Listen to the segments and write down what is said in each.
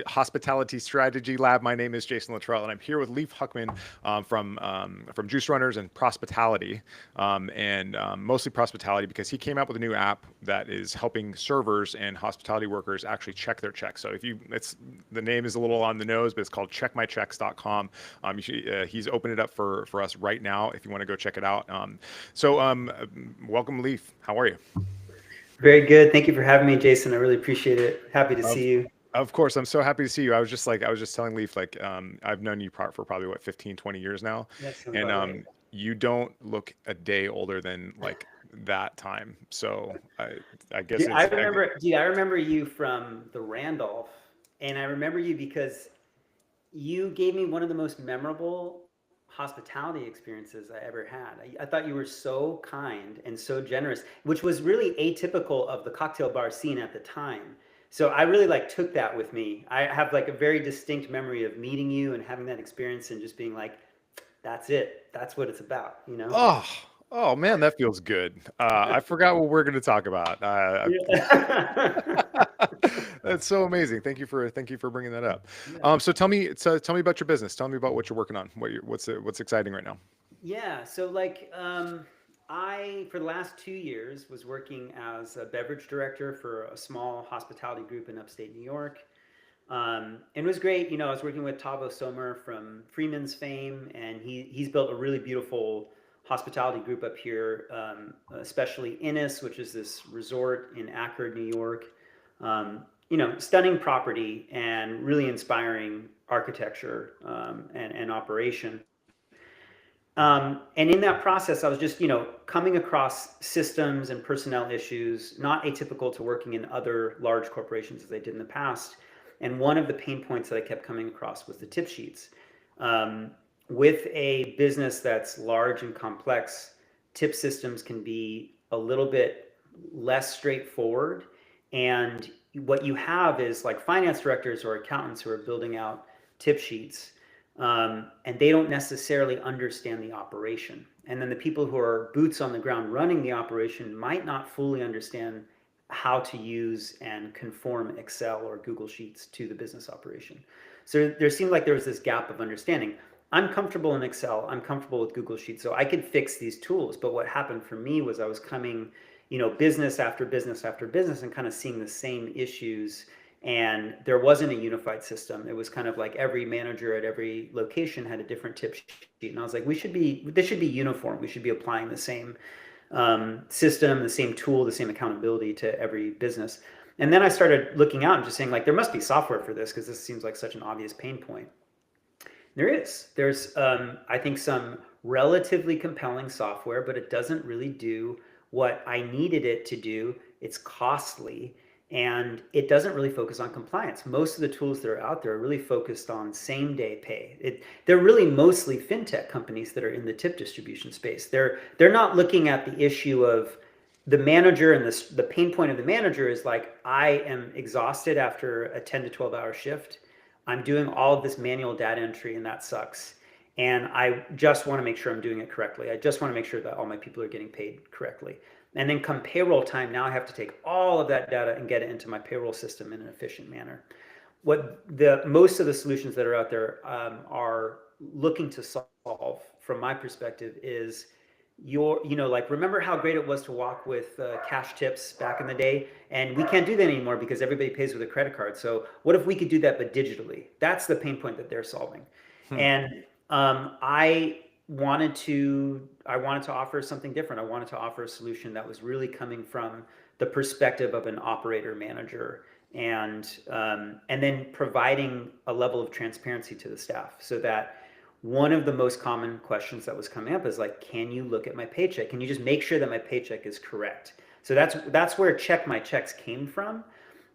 Hospitality Strategy Lab. My name is Jason Luttrell, and I'm here with Lief Huckman from Juice Runners and Prospitality, and mostly Prospitality because he came out with a new app that is helping servers and hospitality workers actually check their checks. So if you, it's the name is a little on the nose, but it's called checkmychecks.com. He's opened it up for us right now if you want to go check it out. Welcome, Leif. How are you? Very good. Thank you for having me, Jason. I really appreciate it. Happy to Of see you. of course, I'm so happy to see you. I was just telling Leif, I've known you for probably what 15, 20 years now, That sounds and about right. you don't look a day older than like that time. So I guess it's I remember you from the Randolph, and I remember you because you gave me one of the most memorable hospitality experiences I ever had. I thought you were so kind and so generous, which was really atypical of the cocktail bar scene at the time. So I really like took that with me. I have like a very distinct memory of meeting you and having that experience and just being like, that's it. That's what it's about, you know? oh oh man, that feels good. I forgot what we're going to talk about. Yeah. That's so amazing. Thank you for bringing that up. Yeah. Tell me about your business. Tell me about what you're working on. What's exciting right now. Yeah, I for the last 2 years was working as a beverage director for a small hospitality group in upstate New York. And it was great. You know, I was working with Tavo Somer from Freeman's fame, and he's built a really beautiful hospitality group up here, especially Innis, which is this resort in Akron, New York. You know, stunning property and really inspiring architecture and operation. And in that process, I was just, coming across systems and personnel issues, not atypical to working in other large corporations as I did in the past. And one of the pain points that I kept coming across was the tip sheets. Um, with a business that's large and complex, tip systems can be a little bit less straightforward. And what you have is like finance directors or accountants who are building out tip sheets, and they don't necessarily understand the operation. And then the people who are boots on the ground running the operation might not fully understand how to use and conform Excel or Google Sheets to the business operation. So there seemed like there was this gap of understanding. I'm comfortable in Excel, I'm comfortable with Google Sheets, so I could fix these tools. But what happened for me was I was coming, business after business after business and kind of seeing the same issues, and there wasn't a unified system. It was kind of like every manager at every location had a different tip sheet, and I was like, this should be uniform. We should be applying the same system, the same tool, the same accountability to every business. And then I started looking out and just saying, like, there must be software for this because this seems like such an obvious pain point. There is. There's, I think, some relatively compelling software, but it doesn't really do what I needed it to do. It's costly, and it doesn't really focus on compliance. Most of the tools that are out there are really focused on same-day pay. They're really mostly fintech companies that are in the tip distribution space. They're not looking at the issue of the manager, and the pain point of the manager is like, I am exhausted after a 10 to 12 hour shift. I'm doing all of this manual data entry, and that sucks. And I just want to make sure I'm doing it correctly. I just want to make sure that all my people are getting paid correctly. And then come payroll time, now I have to take all of that data and get it into my payroll system in an efficient manner. What the most of the solutions that are out there are looking to solve, from my perspective, is like, remember how great it was to walk with cash tips back in the day? And we can't do that anymore because everybody pays with a credit card. So what if we could do that but digitally? That's the pain point that they're solving. Hmm. And I wanted to offer something different. I wanted to offer a solution that was really coming from the perspective of an operator manager, and then providing a level of transparency to the staff, so that one of the most common questions that was coming up is like, can you look at my paycheck? Can you just make sure that my paycheck is correct? So that's where Check My Checks came from,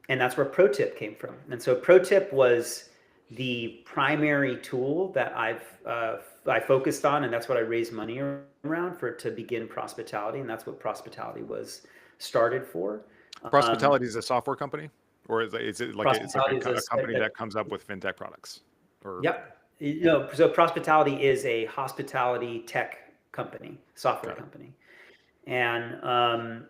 and that's where ProTip came from. And so ProTip was the primary tool that I focused on, and that's what I raised money around for, to begin Prospitality, and that's what Prospitality was started for. Prospitality is a software company, or is it like it's like Prospitality is a company that comes up with fintech products? Or Yep. So Prospitality is a hospitality tech company, software got it. company. And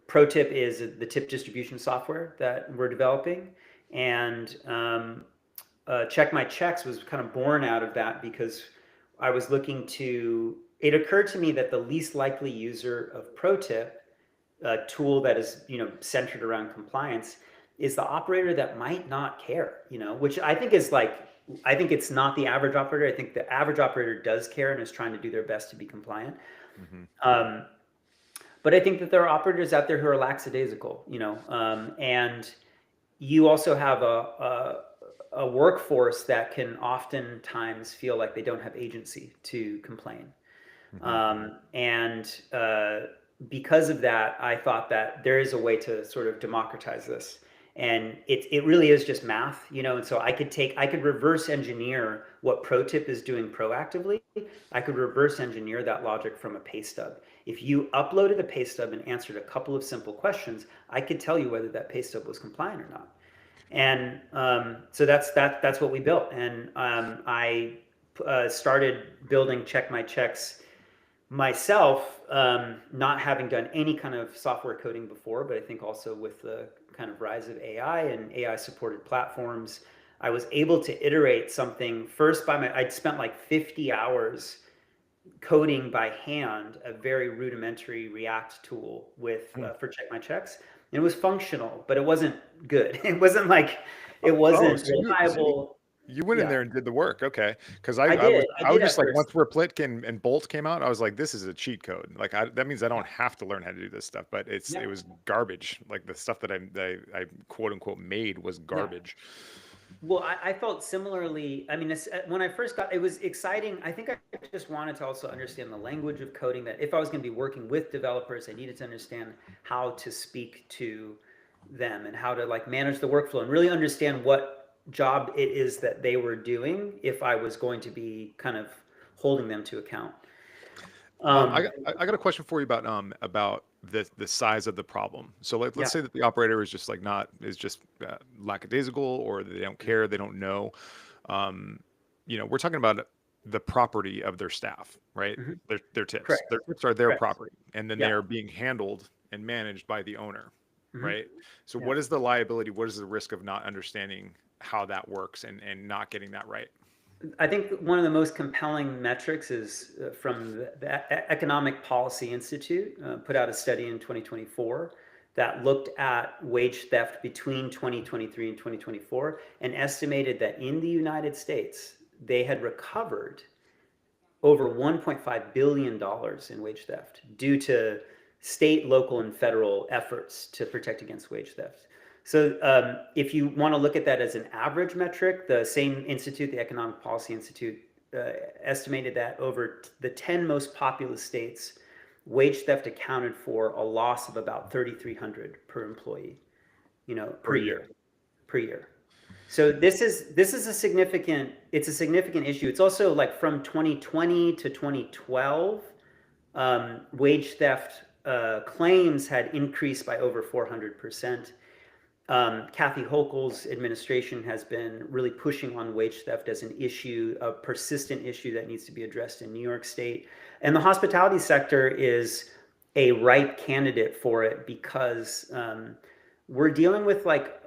ProTip is the tip distribution software that we're developing. And Check My Checks was kind of born out of that because I was looking to, it occurred to me that the least likely user of ProTip, a tool that is, centered around compliance, is the operator that might not care, which I think is like, I think it's not the average operator. I think the average operator does care and is trying to do their best to be compliant. Hmm. Um, but I think that there are operators out there who are lackadaisical, and you also have a workforce that can oftentimes feel like they don't have agency to complain. Hmm. And because of that, I thought that there is a way to sort of democratize this. And it really is just math, and so I could reverse engineer what ProTip is doing proactively. I could reverse engineer that logic from a pay stub. If you uploaded a pay stub and answered a couple of simple questions, I could tell you whether that pay stub was compliant or not. And so that's what we built. And I started building Check My Checks myself, not having done any kind of software coding before, but I think also with the kind of rise of AI and AI supported platforms, I was able to iterate something first I'd spent like 50 hours coding by hand a very rudimentary React tool with Hmm. for Check My Checks. And it was functional, but it wasn't good. It wasn't like, it Oh, wasn't so reliable. you went in Yeah, there and did the work. Okay. Because I, I I was did. I I was did just at like, first. once Replit and Bolt came out, I was like, this is a cheat code. Like that means I don't have to learn how to do this stuff. But Yeah, it was garbage. Like the stuff that I quote unquote made was yeah. garbage. Well, I felt similarly. I mean, when I first got, it was exciting. I think I just wanted to also understand the language of coding. That if I was going to be working with developers, I needed to understand how to speak to them and how to like manage the workflow and really understand what job it is that they were doing if I was going to be kind of holding them to account. I Um, got I got a question for you about the size of the problem. So let's yeah. say that the operator is just like not is just lackadaisical, or they don't care, they don't know. Um, we're talking about the property of their staff, right? Hmm. Their tips. Correct. Their tips are their Correct. property, and then they Yeah. are being handled and managed by the owner, Hmm. right? So Yeah. what is the liability? What is the risk of not understanding how that works and not getting that right? I think one of the most compelling metrics is from the Economic Policy Institute, put out a study in 2024 that looked at wage theft between 2023 and 2024 and estimated that in the United States, they had recovered over $1.5 billion in wage theft due to state, local, and federal efforts to protect against wage theft. So if you want to look at that as an average metric, the same institute, the Economic Policy Institute, estimated that over the 10 most populous states, wage theft accounted for a loss of about 3,300 per employee, per Per year. year, per year. So this is a significant, it's a significant issue. It's also like from 2020 to 2012, wage theft claims had increased by over 400%. Kathy Hochul's administration has been really pushing on wage theft as an issue, a persistent issue that needs to be addressed in New York State. And the hospitality sector is a ripe candidate for it because we're dealing with like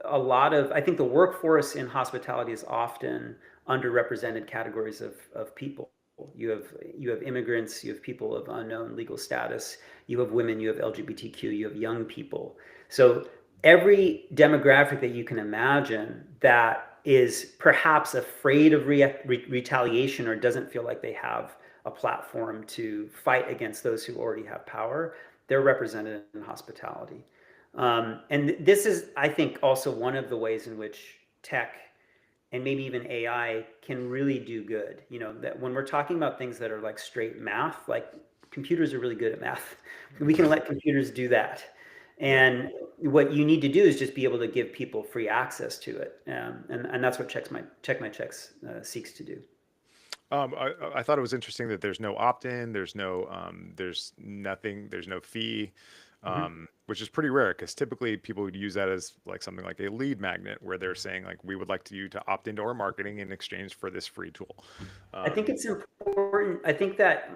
a lot of, I think the workforce in hospitality is often underrepresented categories of people. You have immigrants, you have people of unknown legal status, you have women, you have LGBTQ, you have young people. So every demographic that you can imagine that is perhaps afraid of retaliation or doesn't feel like they have a platform to fight against those who already have power, they're represented in hospitality. And this is, I think, also one of the ways in which tech and maybe even AI can really do good. That when we're talking about things that are like straight math, like computers are really good at math. We can let computers do that. Yep. And what you need to do is just be able to give people free access to it. And that's what Check My Checks seeks to do. I thought it was interesting that there's no opt-in, there's nothing, there's no fee, Mhm. which is pretty rare because typically people would use that as like something like a lead magnet where they're saying like, we would like you to opt into our marketing in exchange for this free tool. I think Um, it's important. I think that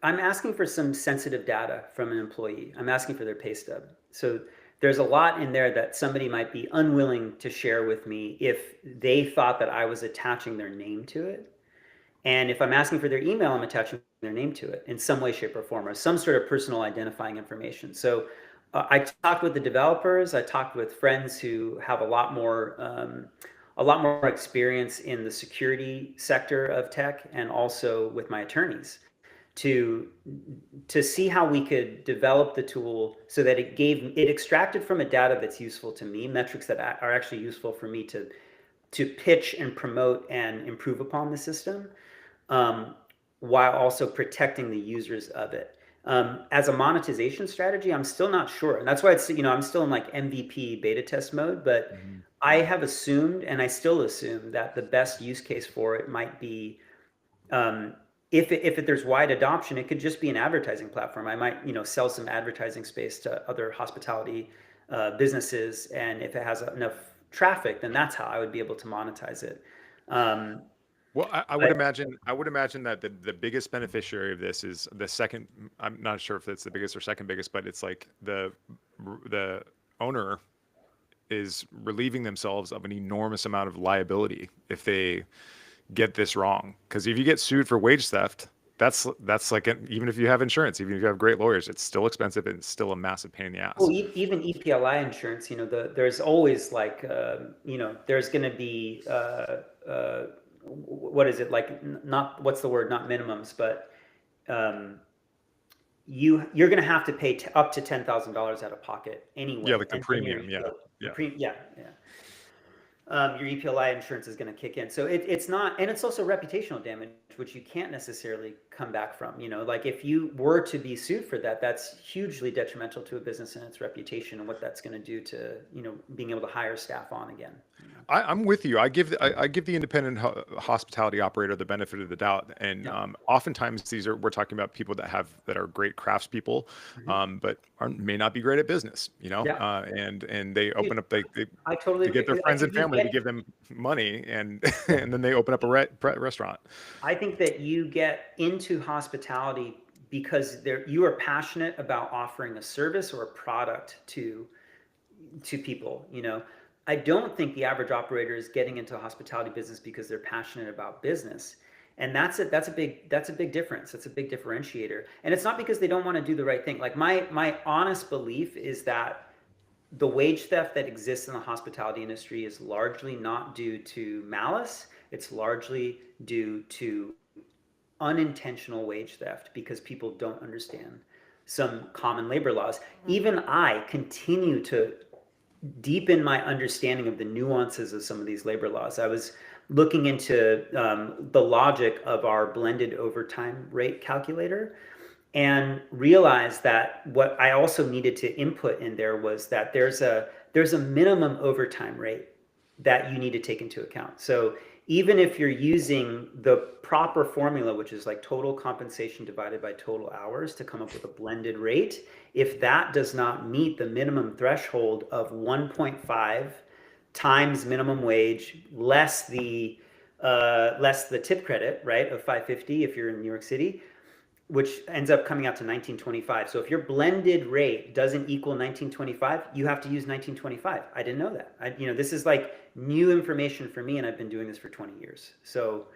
I'm asking for some sensitive data from an employee. I'm asking for their pay stub. So there's a lot in there that somebody might be unwilling to share with me if they thought that I was attaching their name to it. And if I'm asking for their email, I'm attaching their name to it in some way, shape, or form, or some sort of personal identifying information. So I talked with the developers. I talked with friends who have a lot more experience in the security sector of tech, and also with my attorneys to to see how we could develop the tool so that it extracted from a data that's useful to me, metrics that are actually useful for me to pitch and promote and improve upon the system, um, while also protecting the users of it. As a monetization strategy, I'm still not sure, and that's why I'm still in like MVP beta test mode. But Mhm. I have assumed, and I still assume, that the best use case for it might be, if there's wide adoption, it could just be an advertising platform. I might sell some advertising space to other hospitality businesses, and if it has enough traffic, then that's how I would be able to monetize it. Um, Well, but I would imagine that the biggest beneficiary of this is the second. I'm not sure if it's the biggest or second biggest, but it's like the owner is relieving themselves of an enormous amount of liability if they get this wrong. Because if you get sued for wage theft, that's like even if you have insurance, even if you have great lawyers, it's still expensive and it's still a massive pain in the Well, ass. even EPLI insurance, there's always like, there's going to be, what is it like? Not what's the word? Not minimums, but um, you're going to have to pay up to $10,000 out of pocket Yeah, anyway, like the and premium. Yeah, yeah. yeah, yeah. Your EPLI insurance is going to kick in. So it's not, and it's also reputational damage, which you can't necessarily come back from. Like if you were to be sued for that, that's hugely detrimental to a business and its reputation, and what that's going to do to being able to hire staff on again. I'm with you. I give the independent hospitality operator the benefit of the doubt, and Yeah. oftentimes we're talking about people that are great craftspeople, Mhm. but may not be great at business, Yeah. and they Dude, open up I totally they agree. get their 'Cause I friends think and family to give them money, and and then they open up a restaurant. I think that you get into hospitality because you are passionate about offering a service or a product to people. I don't think the average operator is getting into the hospitality business because they're passionate about business. And that's a big difference. That's a big differentiator. And it's not because they don't want to do the right thing. Like my honest belief is that the wage theft that exists in the hospitality industry is largely not due to malice. It's largely due to unintentional wage theft because people don't understand some common labor laws. Even I continue to deepen my understanding of the nuances of some of these labor laws. I was looking into the logic of our blended overtime rate calculator, and realized that what I also needed to input in there was that there's a minimum overtime rate that you need to take into account. So even if you're using the proper formula, which is like total compensation divided by total hours to come up with a blended rate, if that does not meet the minimum threshold of 1.5 times minimum wage less the tip credit, right, of 550 if you're in New York City, which ends up coming out to 1925. So if your blended rate doesn't equal 1925, you have to use 1925. I didn't know that. This is like new information for me, and I've been doing this for 20 years. So,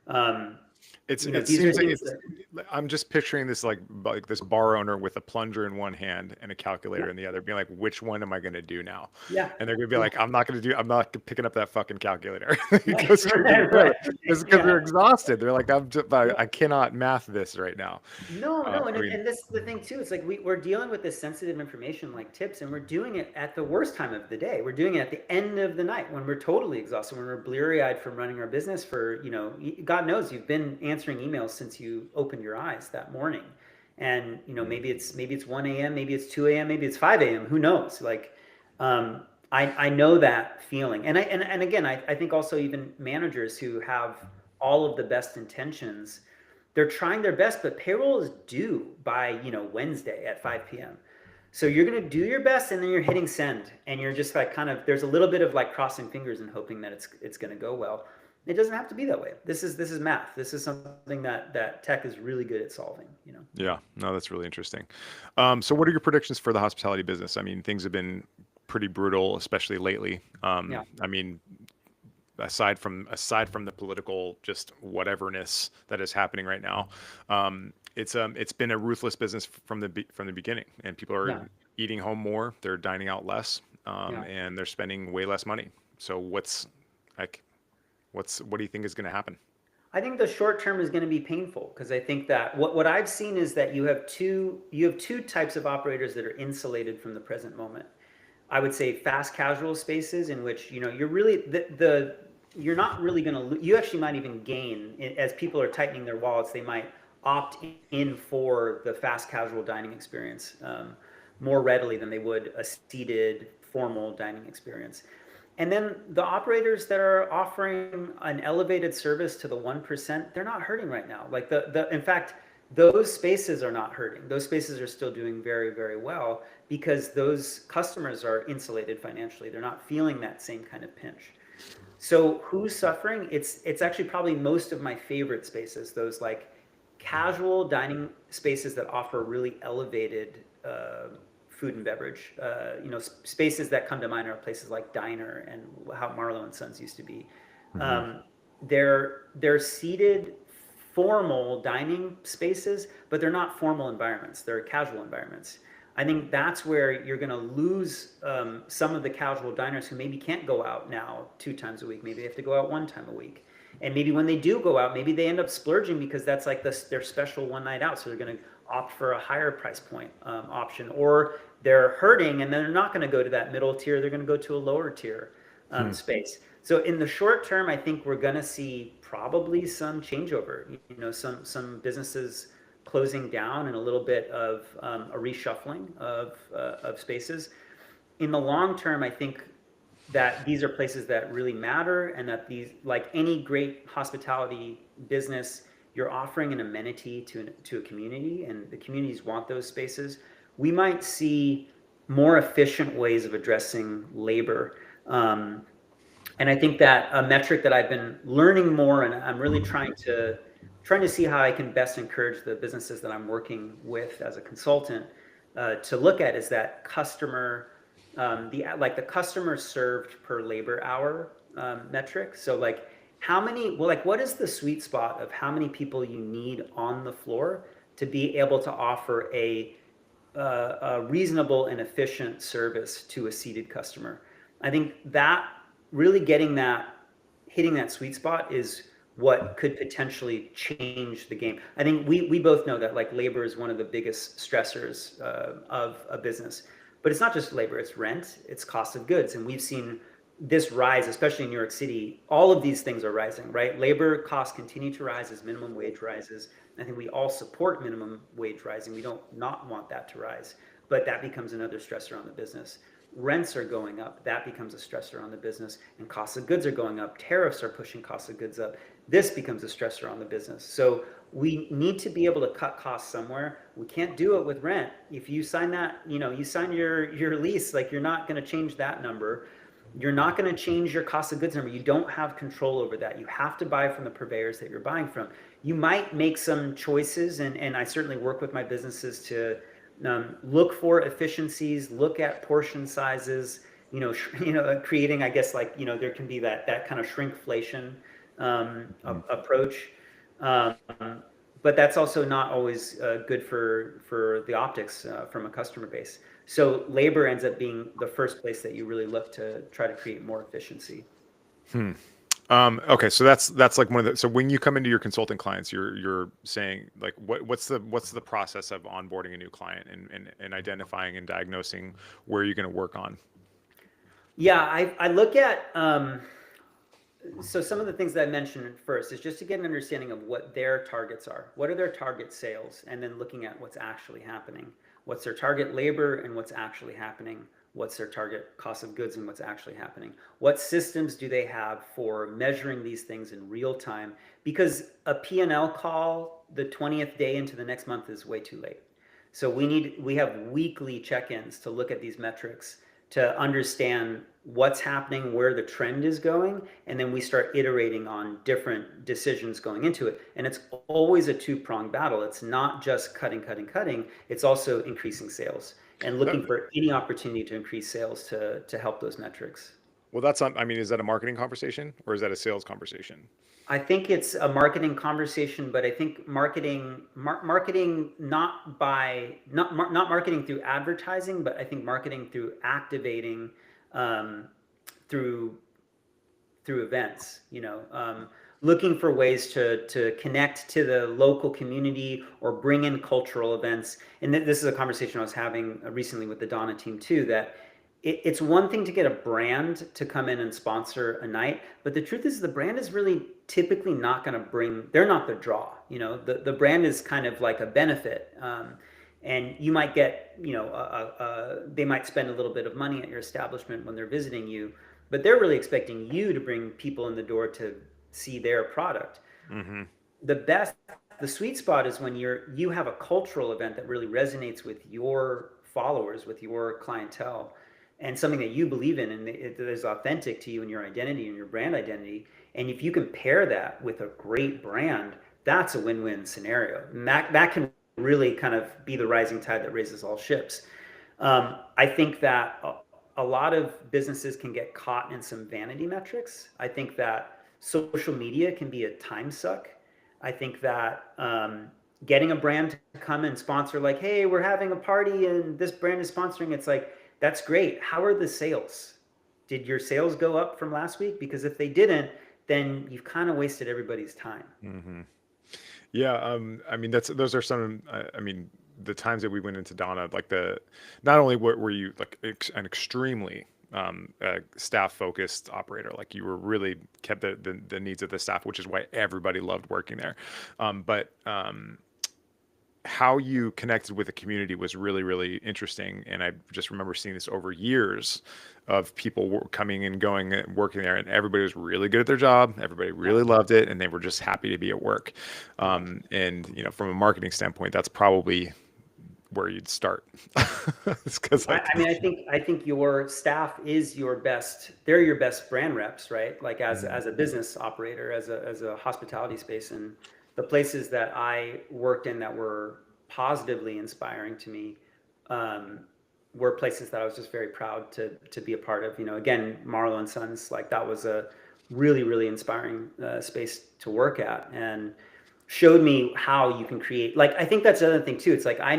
um, It these are seems like things it's. that, I'm just picturing this like this bar owner with a plunger in one hand and a yeah, calculator in the other, being like, "Which one am I going to do now?" yeah, And they're going to be yeah, like, I'm not picking up that fucking calculator yeah, because right, it's because yeah. they're exhausted. They're like, I cannot math this right now. No, no, and, I mean, and this is the thing too. It's like we're dealing with this sensitive information like tips, and we're doing it at the worst time of the day. We're doing it at the end of the night when we're totally exhausted, when we're bleary-eyed from running our business for, God knows you've been answering emails since you opened your eyes that morning. And, maybe it's 1 a.m., maybe it's 2 a.m., maybe it's 5 a.m., who knows? Like, I know that feeling. And again, I think also even managers who have all of the best intentions, they're trying their best, but payroll is due by Wednesday at 5 p.m. So you're gonna do your best, and then you're hitting send, and you're just like there's a little bit of like crossing fingers and hoping that it's gonna go well. It doesn't have to be that way. This is math. This is something that tech is really good at solving, you know. Yeah, no, that's really interesting. So what are your predictions for the hospitality business? I mean, things have been pretty brutal, especially lately. Yeah. I mean, aside from the political just whateverness that is happening right now, it's been a ruthless business from the beginning, and people are Yeah. eating home more, they're dining out less, Yeah. and they're spending way less money. So like what do you think is going to happen? I think the short term is going to be painful because I think that what I've seen is that you have two types of operators that are insulated from the present moment. I would say fast casual spaces in which you're really you're not really going to you actually might even gain as people are tightening their wallets. They might opt in for the fast casual dining experience more readily than they would a seated formal dining experience. And then the operators that are offering an elevated service to the 1%, they're not hurting right now. Like in fact, those spaces are not hurting. Those spaces are still doing very, very well because those customers are insulated financially. They're not feeling that same kind of pinch. So who's suffering? It's actually probably most of my favorite spaces, those like casual dining spaces that offer really elevated food and beverage. Spaces that come to mind are places like Diner and how Marlowe and Sons used to be. Hmm. Um, they're seated formal dining spaces, but they're not formal environments. They're casual environments. I think that's where you're going to lose some of the casual diners who maybe can't go out now 2 times a week. Maybe they have to go out 1 time a week. And maybe when they do go out, maybe they end up splurging because that's like their special one night out. So they're going to opt for a higher price point option, or they're hurting and then they're not going to go to that middle tier. They're going to go to a lower tier Hmm. space. So in the short term, I think we're going to see probably some changeover. Some businesses closing down and a little bit of a reshuffling of spaces. In the long term, I think that these are places that really matter and that these, like any great hospitality business, you're offering an amenity to a community and the communities want those spaces. We might see more efficient ways of addressing labor. And I think that a metric that I've been learning more and I'm really trying to see how I can best encourage the businesses that I'm working with as a consultant to look at is that the customer served per labor hour metric. So like what is the sweet spot of how many people you need on the floor to be able to offer a reasonable and efficient service to a seated customer? I think that really hitting that sweet spot is what could potentially change the game. I think we both know that like labor is one of the biggest stressors of a business, but it's not just labor, it's rent, it's cost of goods. And we've seen this rise, especially in New York City. All of these things are rising, right? Labor costs continue to rise as minimum wage rises. I think we all support minimum wage rising. We don't not want that to rise, but that becomes another stressor on the business. Rents are going up, that becomes a stressor on the business, and costs of goods are going up. Tariffs are pushing costs of goods up. This becomes a stressor on the business. So we need to be able to cut costs somewhere. We can't do it with rent. If you sign that, you sign your lease, like you're not going to change that number. You're not going to change your cost of goods number. You don't have control over that. You have to buy from the purveyors that you're buying from. You might make some choices, and I certainly work with my businesses to look for efficiencies, look at portion sizes, creating, I guess, like, there can be that kind of shrinkflation approach. Um, but that's also not always good for the optics from a customer base. So labor ends up being the first place that you really look to try to create more efficiency. Hmm. Okay, so that's like one of the. So when you come into your consulting clients, you're saying like what's the process of onboarding a new client and identifying and diagnosing where you're going to work on. Yeah, I look at so some of the things that I mentioned first is just to get an understanding of what their targets are. What are their target sales? And then looking at what's actually happening. What's their target labor and what's actually happening? What's their target cost of goods and what's actually happening? What systems do they have for measuring these things in real time? Because a P&L call the 20th day into the next month is way too late. So we have weekly check-ins to look at these metrics to understand what's happening, where the trend is going, and then we start iterating on different decisions going into it. And it's always a two-pronged battle. It's not just cutting. It's also increasing sales and That, looking for any opportunity to increase sales to help those metrics. well, that's not, I mean, is that a marketing conversation or is that a sales conversation? I think it's a marketing conversation, but I think marketing not marketing through advertising, but I think marketing through activating um, through through events. Looking for ways to connect to the local community or bring in cultural events. And this is a conversation I was having recently with the Donna team too. That it's one thing to get a brand to come in and sponsor a night, but the truth is the brand is really typically not going to bring. They're not the draw. The brand is kind of like a benefit. And you might get, they might spend a little bit of money at your establishment when they're visiting you, but they're really expecting you to bring people in the door to see their product. Mm-hmm. The best, the sweet spot is when you have a cultural event that really resonates with your followers, with your clientele, and something that you believe in and it is authentic to you and your identity and your brand identity. And if you can pair that with a great brand, that's a win-win scenario. And that can really kind of be the rising tide that raises all ships. I think that a lot of businesses can get caught in some vanity metrics. I think that social media can be a time suck. I think that getting a brand to come and sponsor, like, hey, we're having a party and this brand is sponsoring, it's like, that's great. How are the sales? Did your sales go up from last week? Because if they didn't, then you've kind of wasted everybody's time. Mm-hmm. Yeah, I mean those are some. I mean the times that we went into Donna, like not only were you like an extremely staff focused operator, like you were really kept the needs of the staff, which is why everybody loved working there. But how you connected with the community was really, really interesting. And I just remember seeing this over years of people coming and going and working there, and everybody was really good at their job. Everybody really loved it, and they were just happy to be at work. And from a marketing standpoint, that's probably where you'd start. It's because like, I mean, I think your staff is your best. They're your best brand reps, right? Like as a business operator, as a hospitality space, and the places that I worked in that were positively inspiring to me were places that I was just very proud to be a part of. Again, Marlowe and Sons, like that was a really really inspiring space to work at, and showed me how you can create. Like I think that's the other thing too. It's like I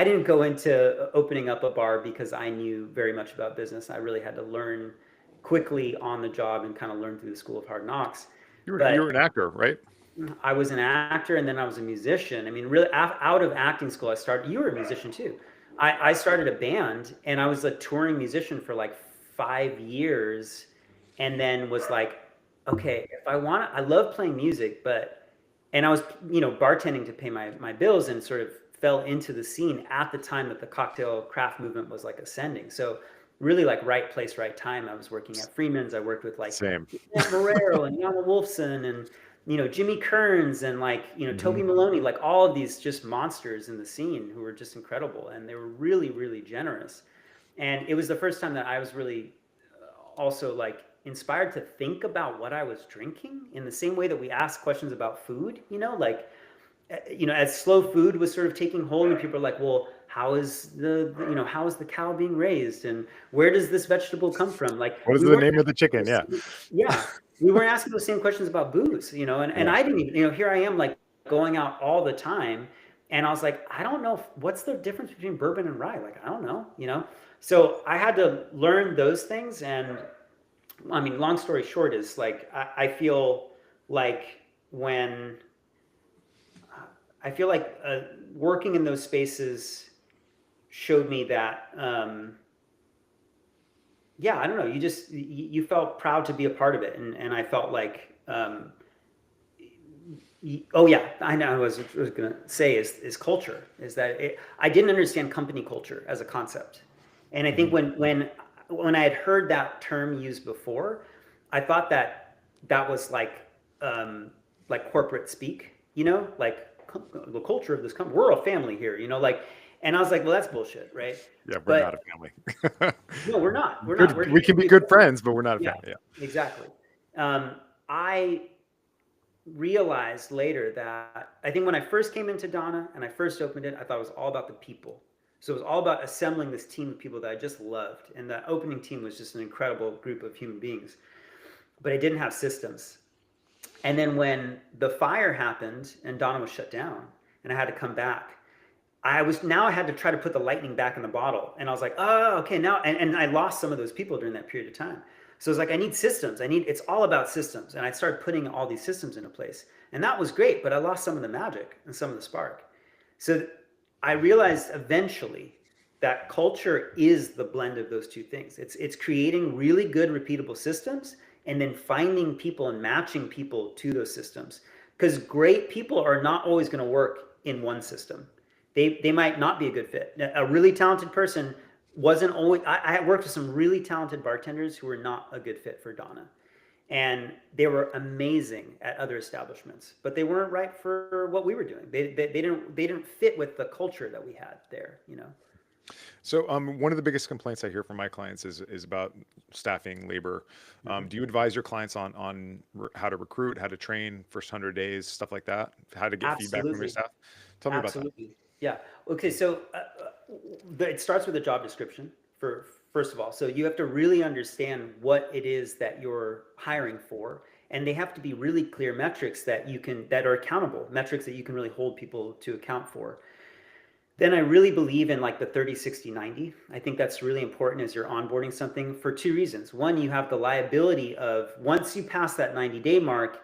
didn't go into opening up a bar because I knew very much about business. I really had to learn quickly on the job and kind of learn through the school of hard knocks. you But were an actor, right? I was an actor and then I was a musician. I mean, really, out of acting school, I started. You were a musician too. I started a band and I was a touring musician for like 5 years, and then was like, okay, if I love playing music, and I was bartending to pay my bills, and sort of fell into the scene at the time that the cocktail craft movement was like ascending. So really like right place, right time. I was working at Freeman's. I worked with like Same. Matt Marrero and Yana Wolfson and Jimmy Kearns and like Hmm. Toby Maloney, like all of these just monsters in the scene who were just incredible, and they were really really generous. And it was the first time that I was really also like inspired to think about what I was drinking in the same way that we ask questions about food, like as slow food was sort of taking hold, and people are like, well, how is the cow being raised, and where does this vegetable come from? Like What is we the weren't name of the asking chicken? those Yeah. same, yeah, we weren't asking those same questions about booze, and Yeah. I didn't even, here I am like going out all the time, and I was like, I don't know what's the difference between bourbon and rye, like I don't know. So I had to learn those things. And I mean, long story short is like I feel like when I feel like working in those spaces showed me that, yeah, I don't know, you felt proud to be a part of it, and I felt like, oh yeah, I know. I was gonna say is culture, is that I didn't understand company culture as a concept, and I think Hmm. when I had heard that term used before, I thought that was like corporate speak, like the culture of this company. We're a family here, like, And I was like, well, that's bullshit, right? Yeah, we're not a But family. no, we're not. We're not. Good, We're we here can to be do good business. friends, but we're not a Yeah, family. Yeah. exactly. I realized later that I think when I first came into Donna and I first opened it, I thought it was all about the people. So it was all about assembling this team of people that I just loved. And the opening team was just an incredible group of human beings. But I didn't have systems. And then when the fire happened and Donna was shut down and I had to come back, I had to try to put the lightning back in the bottle. And I was like, oh, okay, now and I lost some of those people during that period of time. So it's like I need systems. It's all about systems. And I started putting all these systems into place. And that was great, but I lost some of the magic and some of the spark. So I realized eventually that culture is the blend of those two things. It's creating really good repeatable systems and then finding people and matching people to those systems. Because great people are not always going to work in one system. They might not be a good fit. A really talented person wasn't always. I worked with some really talented bartenders who were not a good fit for Donna, and they were amazing at other establishments, but they weren't right for what we were doing. They didn't fit with the culture that we had there. You know. So, one of the biggest complaints I hear from my clients is about staffing, labor. Mm-hmm. Do you advise your clients on how to recruit, how to train, first 100 days, stuff like that, how to get feedback from your Absolutely. staff? Tell me about that. Absolutely. Yeah. Okay. So it starts with a job description for first of all. So you have to really understand what it is that you're hiring for, and they have to be really clear metrics that are accountable, metrics that you can really hold people to account for. Then I really believe in like the 30, 60, 90. I think that's really important as you're onboarding something for two reasons. One, you have the liability of once you pass that 90-day mark,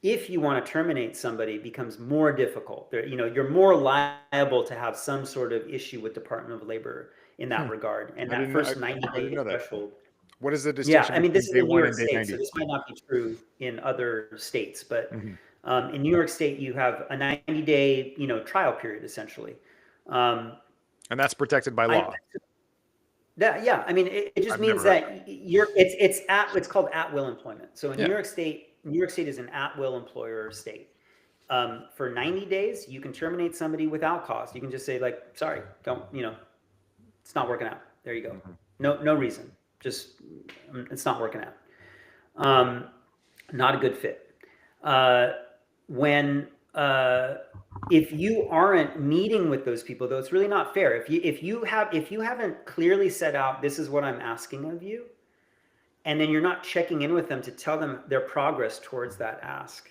if you want to terminate somebody, it becomes more difficult. You're more liable to have some sort of issue with Department of Labor in that Hmm. regard. And I that didn't know. first I didn't 90-day know that. threshold. What is the Yeah, distinction I mean, this between is day in New one York and day State, so 90? this might not be true in other states, but Hmm. in New York State, you have a 90-day, trial period essentially. Um, And that's protected by I law. yeah, I mean, it just I've means never heard of that it's called at will employment. So in that. New York State is an at will employer state. For 90 days, you can terminate somebody without cause. You can just say like, sorry, don't, it's not working out. There you go. Yeah. No reason. Just it's not working out. Um, Not a good fit. Uh, when if you aren't meeting with those people, though, it's really not fair. If you haven't clearly set out, this is what I'm asking of you, and then you're not checking in with them to tell them their progress towards that ask,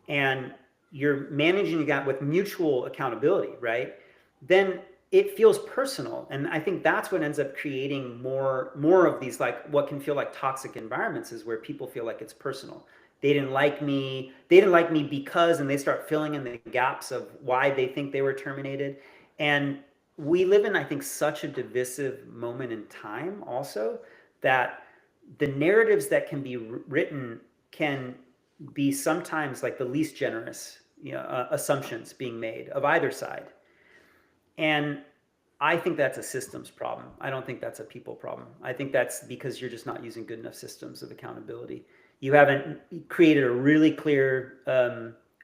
and you're managing that with mutual accountability, right? Then it feels personal, and I think that's what ends up creating more of these like what can feel like toxic environments is where people feel like it's personal. They didn't like me because, and they start filling in the gaps of why they think they were terminated. And we live in, I think, such a divisive moment in time also that the narratives that can be written can be sometimes like the least generous, assumptions being made of either side. And I think that's a systems problem. I don't think that's a people problem. I think that's because you're just not using good enough systems of accountability. You haven't created a really clear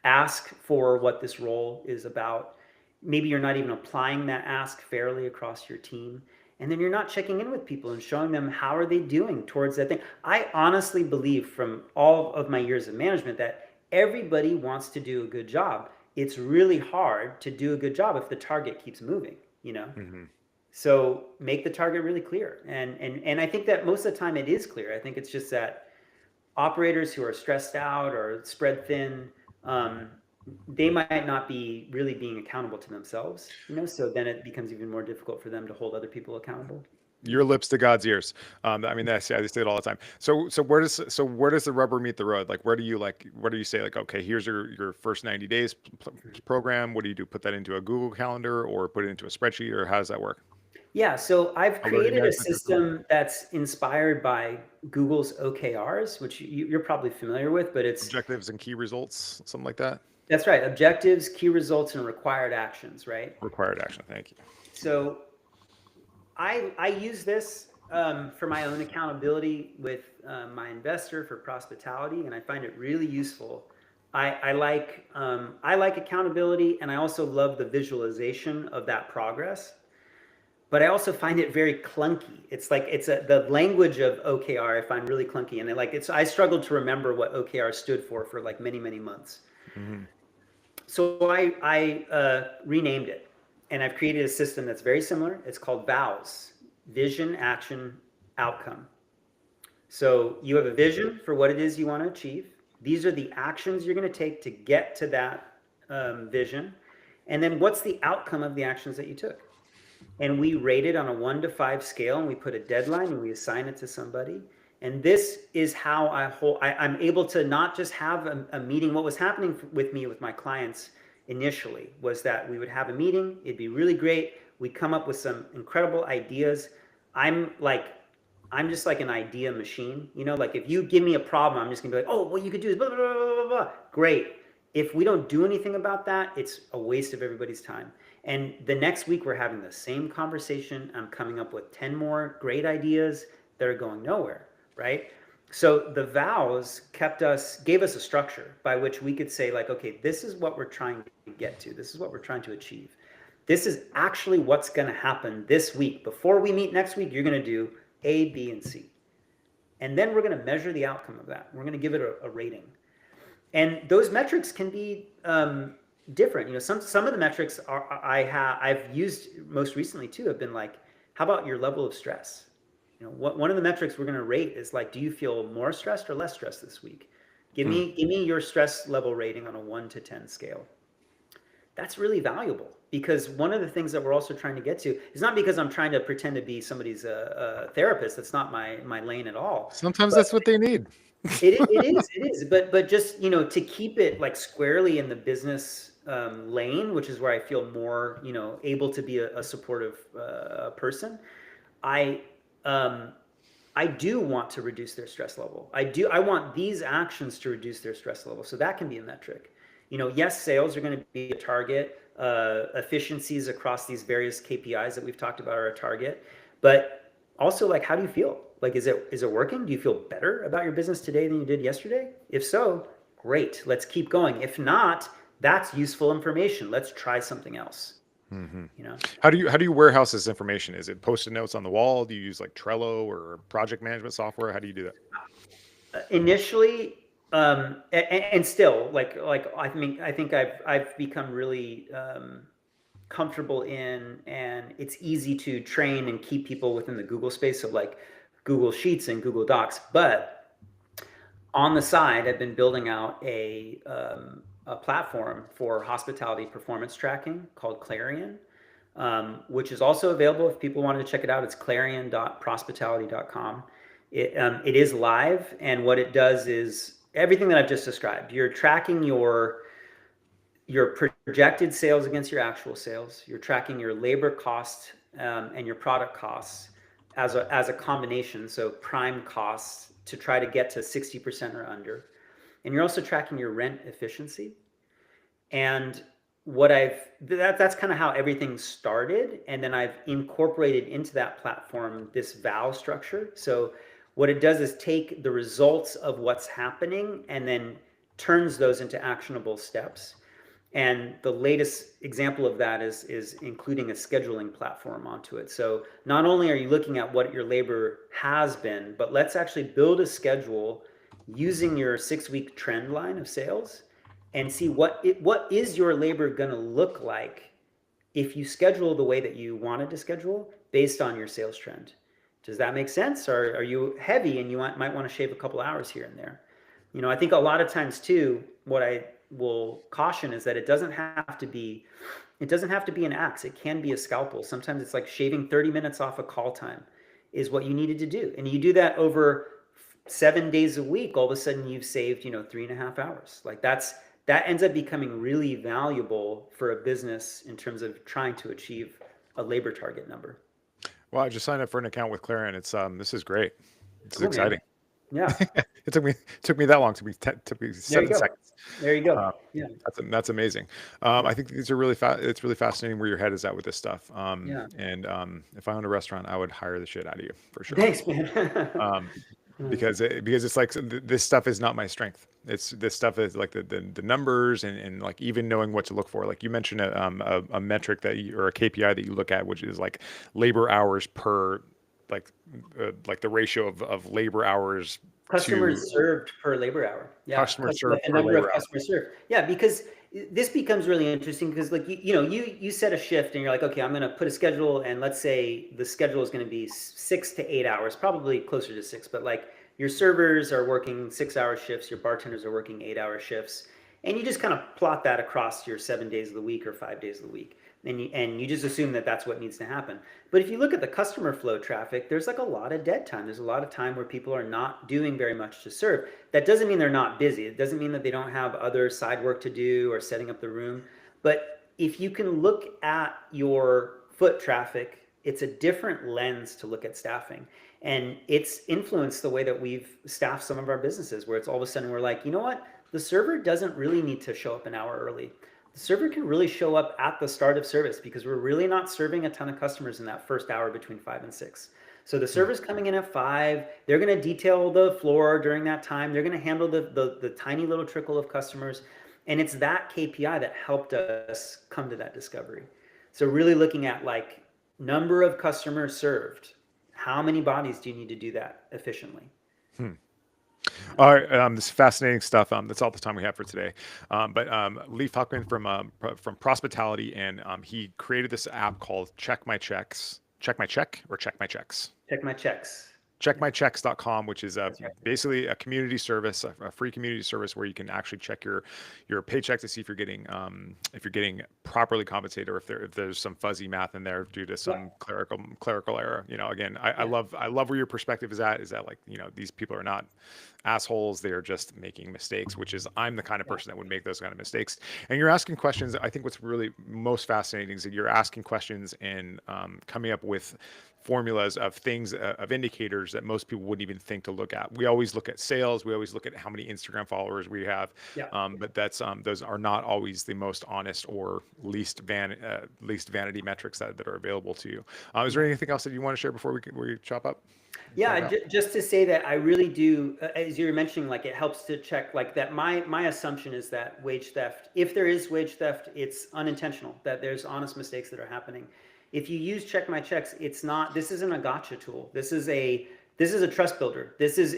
ask for what this role is about. Maybe you're not even applying that ask fairly across your team. And then you're not checking in with people and showing them how are they doing towards that thing. I honestly believe from all of my years of management that everybody wants to do a good job. It's really hard to do a good job if the target keeps moving. Hmm. So make the target really clear. And I think that most of the time it is clear. I think it's just that operators who are stressed out or spread thin, um, they might not be really being accountable to themselves. So then it becomes even more difficult for them to hold other people accountable. Your lips to God's ears. I mean, that's I say it all the time. So where does the rubber meet the road? Like, where do you say like, okay, here's your first 90 days program. What do you do? Put that into a Google Calendar or put it into a spreadsheet, or how does that work? Yeah, so I've A learning created a management system. system that's inspired by Google's OKRs, which you're probably familiar with, but it's Objectives and key results, something like that. that's right, objectives, key results, and required actions, right? Required action. Thank you. So I use this for my own accountability with my investor for hospitality, and I find it really useful. I like accountability, and I also love the visualization of that progress. But I also find it very clunky. It's like the language of OKR I find really clunky, and I struggled to remember what OKR stood for like many months. Hmm. So I renamed it, and I've created a system that's very similar. It's called VOWS: Vision, Action, Outcome. So you have a vision for what it is you want to achieve. These are the actions you're going to take to get to that vision. And then what's the outcome of the actions that you took? And we rate it on a 1 to 5 scale, and we put a deadline and we assign it to somebody. And this is how I'm able to not just have a meeting. What was happening with me with my clients initially was that we would have a meeting. It'd be really great. We'd come up with some incredible ideas. I'm like, I'm just like an idea machine. Like if you give me a problem, I'm just gonna be like, oh, what you could do is blah, blah, blah, blah, blah. Great. If we don't do anything about that, it's a waste of everybody's time. And the next week, we're having the same conversation. I'm coming up with 10 more great ideas that are going nowhere, right? So the vows gave us a structure by which we could say, like, okay, this is what we're trying to get to. This is what we're trying to achieve. This is actually what's going to happen this week. Before we meet next week, you're going to do A, B, and C. And then we're going to measure the outcome of that. We're going to give it a rating. And those metrics can be different. Some of the metrics I've used most recently too have been like, how about your level of stress? One of the metrics we're going to rate is like, do you feel more stressed or less stressed this week? Give me your stress level rating on a 1 to 10 scale. That's really valuable, because one of the things that we're also trying to get to is not because I'm trying to pretend to be somebody's therapist. That's not my lane at all. Sometimes But that's what they need. it is. But just, to keep it like squarely in the business lane, which is where I feel more, able to be a supportive person. I I do want to reduce their stress level. I want these actions to reduce their stress level. So that can be a metric. Yes, sales are going to be a target. Efficiencies across these various KPIs that we've talked about are a target. But also, like, how do you feel? Like, is it working? Do you feel better about your business today than you did yesterday? If so, great. Let's keep going. If not, that's useful information. Let's try something else. Hmm. You know. How do you warehouse this information? Is it Post-it notes on the wall? Do you use like Trello or project management software? How do you do that? Initially, and still, like I think I've become really comfortable in, and it's easy to train and keep people within the Google space of like Google Sheets and Google Docs. But on the side, I've been building out a platform for hospitality performance tracking called Clarion, which is also available if people wanted to check it out. It's clarion.prospitality.com. It is live, and what it does is everything that I've just described. You're tracking your projected sales against your actual sales. You're tracking your labor cost and your product costs as a combination, so prime costs to try to get to 60% or under. And you're also tracking your rent efficiency. And that's kind of how everything started. And then I've incorporated into that platform this vow structure. So what it does is take the results of what's happening and then turns those into actionable steps. And the latest example of that is including a scheduling platform onto it. So not only are you looking at what your labor has been, but let's actually build a schedule using your 6-week trend line of sales and see what is your labor going to look like if you schedule the way that you wanted to schedule based on your sales trend. Does that make sense? Or are you heavy and you might want to shave a couple hours here and there? I think a lot of times too, what I will caution is that it doesn't have to be an axe. It can be a scalpel. Sometimes it's like shaving 30 minutes off of call time is what you needed to do. And you do that over 7 days a week, all of a sudden you've saved, 3.5 hours. Like that ends up becoming really valuable for a business in terms of trying to achieve a labor target number. Well, I just signed up for an account with Clarion. It's this is great. This is Cool, man. exciting. Yeah. It took me that long. Took me There you 7 go. seconds. There you go. Yeah. That's amazing. Yeah. I think these are it's really fascinating where your head is at with this stuff. Yeah. And if I owned a restaurant, I would hire the shit out of you for sure. Thanks, man. Um, Mm. because it's like this stuff is not my strength. It's this stuff is like the numbers and like even knowing what to look for. Like you mentioned a metric that you, or a KPI that you look at, which is like labor hours per like like the ratio of labor hours to Customers served per labor hour. Yeah, customers served a per number of labor hour. customers served. Yeah, because this becomes really interesting because like you set a shift and you're like, okay, I'm going to put a schedule, and let's say the schedule is going to be 6 to 8 hours, probably closer to 6, but like your servers are working 6 hour shifts, your bartenders are working 8 hour shifts, and you just kind of plot that across your 7 days of the week or 5 days of the week. And you just assume that that's what needs to happen. But if you look at the customer flow traffic, there's like a lot of dead time. There's a lot of time where people are not doing very much to serve. That doesn't mean they're not busy. It doesn't mean that they don't have other side work to do or setting up the room. But if you can look at your foot traffic, it's a different lens to look at staffing. And it's influenced the way that we've staffed some of our businesses, where it's all of a sudden we're like, you know what? The server doesn't really need to show up an hour early. The server can really show up at the start of service because we're really not serving a ton of customers in that first hour between 5 and 6. So the Hmm. server's coming in at 5. They're going to detail the floor during that time. They're going to handle the tiny little trickle of customers. And it's that KPI that helped us come to that discovery. So really looking at like number of customers served. How many bodies do you need to do that efficiently? Hmm. Yeah. All right, this is fascinating stuff. That's all the time we have for today. But Leif Huckman from Prospitality, and he created this app called Check My Checks, Check My Check, or Check My Checks. Check my checks. Yeah, Checkmychecks.com, which is that's right. basically a community service, a free community service where you can actually check your paycheck to see if you're getting properly compensated, or if there's some fuzzy math in there due to Yeah. some clerical error. You know, again, Yeah. I love where your perspective is at. Is that like, you know, these people are not assholes, they are just making mistakes, which is I'm the kind of Yeah. person that would make those kind of mistakes. And you're asking questions. I think what's really most fascinating is that you're asking questions and coming up with formulas of things, of indicators that most people wouldn't even think to look at. We always look at sales, we always look at how many Instagram followers we have, Yeah. but that's those are not always the most honest or least vanity metrics that are available to you. Is Yeah. there anything else that you want to share before we chop up? Yeah, Chop out. just to say that I really do, as you were mentioning, like it helps to check like that. My assumption is that wage theft, if there is wage theft, it's unintentional. That there's honest mistakes that are happening. If you use Check My Checks, it's not. This isn't a gotcha tool. This is a trust builder. This is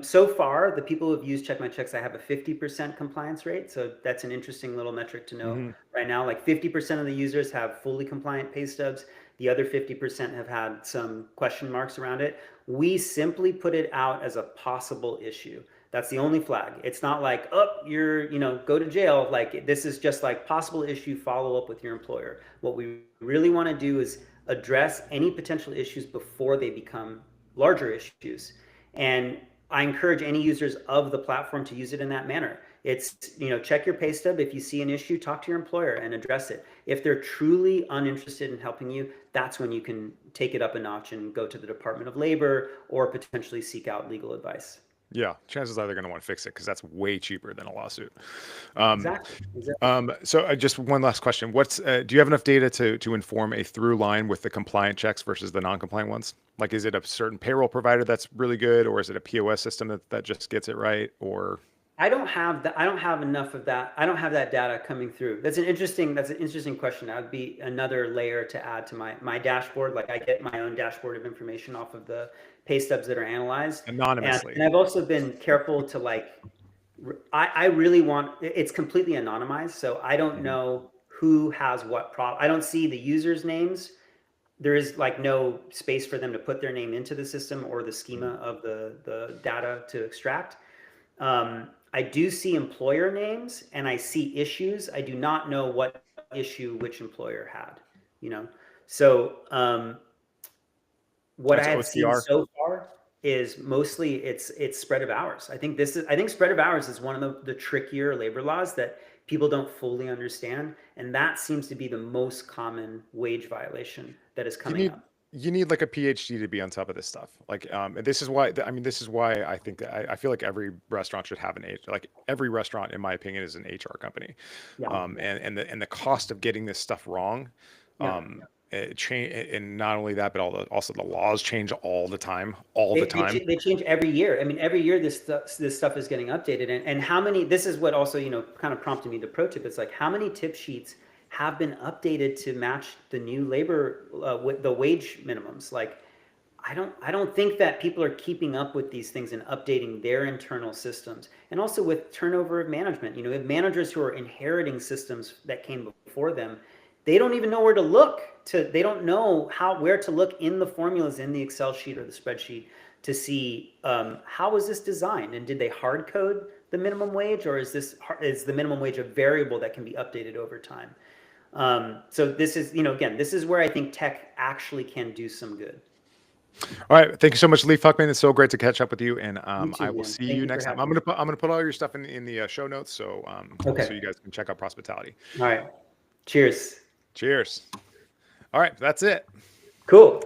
so far the people who have used Check My Checks, I have a 50% compliance rate. So that's an interesting little metric to know Hmm. right now. Like 50% of the users have fully compliant pay stubs. The other 50% have had some question marks around it. We simply put it out as a possible issue. That's the only flag. It's not like, oh, go to jail. Like this is just like possible issue, follow up with your employer. What we really want to do is address any potential issues before they become larger issues. And I encourage any users of the platform to use it in that manner. It's, check your pay stub. If you see an issue, talk to your employer and address it. If they're truly uninterested in helping you, that's when you can take it up a notch and go to the Department of Labor or potentially seek out legal advice. Yeah, chances are they're going to want to fix it because that's way cheaper than a lawsuit. Um, Exactly. Exactly. so just one last question: do you have enough data to inform a through line with the compliant checks versus the non-compliant ones? Like, is it a certain payroll provider that's really good, or is it a POS system that just gets it right? Or I don't have enough of that. I don't have that data coming through. That's an interesting question. That would be another layer to add to my dashboard. Like I get my own dashboard of information off of the pay stubs that are analyzed. And, anonymously? and I've also been careful to like, I really want, it's completely anonymized. So I don't Mhm. know who has what problem. I don't see the users' names. There is like no space for them to put their name into the system or the schema of the data to extract. I do see employer names and I see issues. I do not know what issue which employer had, you know. So what I That's have seen OCR. so far is mostly it's spread of hours. I think spread of hours is one of the trickier labor laws that people don't fully understand, and that seems to be the most common wage violation that is You coming need up. you need like a PhD to be on top of this stuff. Like, and this is why I mean, this is why I think that I feel like every restaurant should have like every restaurant, in my opinion, is an HR company. Yeah, And the cost of getting this stuff wrong, yeah, change, and not only that, but also the laws change all the time, They change every year. I mean, every year this stuff is getting updated. And how many, this is what also, kind of prompted me to pro tip. It's like, how many tip sheets have been updated to match the new labor, with the wage minimums? Like, I don't think that people are keeping up with these things and updating their internal systems. And also with turnover of management, we have managers who are inheriting systems that came before them. They don't even know where to look they don't know where to look in the formulas in the Excel sheet or the spreadsheet to see, how was this designed, and did they hard code the minimum wage, or is the minimum wage a variable that can be updated over time? So this is, again, this is where I think tech actually can do some good. All right. Thank you so much, Lief Huckman. It's so great to catch up with you. And You too, I will man. see Thank you you for next time. having me. I'm gonna put all your stuff in the show notes, so Okay. so you guys can check out Prospitality. All right. Cheers. Cheers. All right, that's it. Cool.